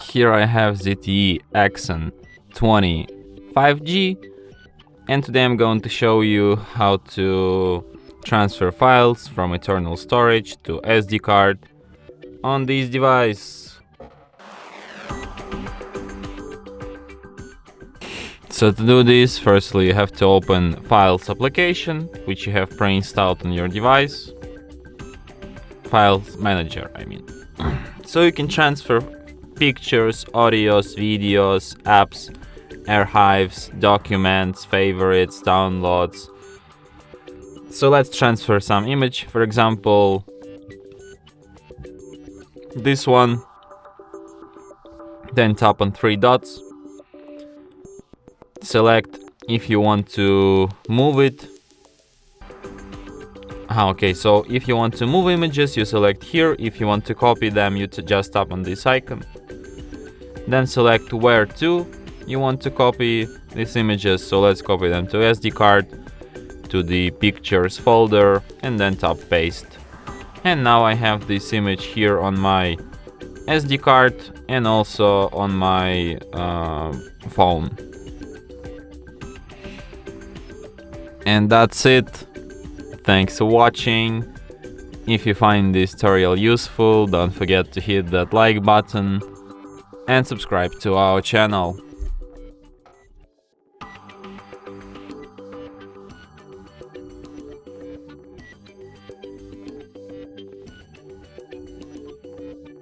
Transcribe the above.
Here I have ZTE Axon 20 5G, and today I'm going to show you how to transfer files from internal storage to SD card on this device. So to do this, firstly you have to open Files application, which you have pre-installed on your device. Files Manager, I mean. So you can transfer pictures, audios, videos, apps, archives, documents, favorites, downloads. So let's transfer some image, for example this one. Then tap on three dots, select if you want to move it. Okay, so if you want to move images, you select here. If you want to copy them, you just tap on this icon. Then select where to you want to copy these images. So let's copy them to SD card, to the pictures folder, and then tap paste. And now I have this image here on my SD card and also on my phone. And that's it. Thanks for watching. If you find this tutorial useful, don't forget to hit that like button and subscribe to our channel.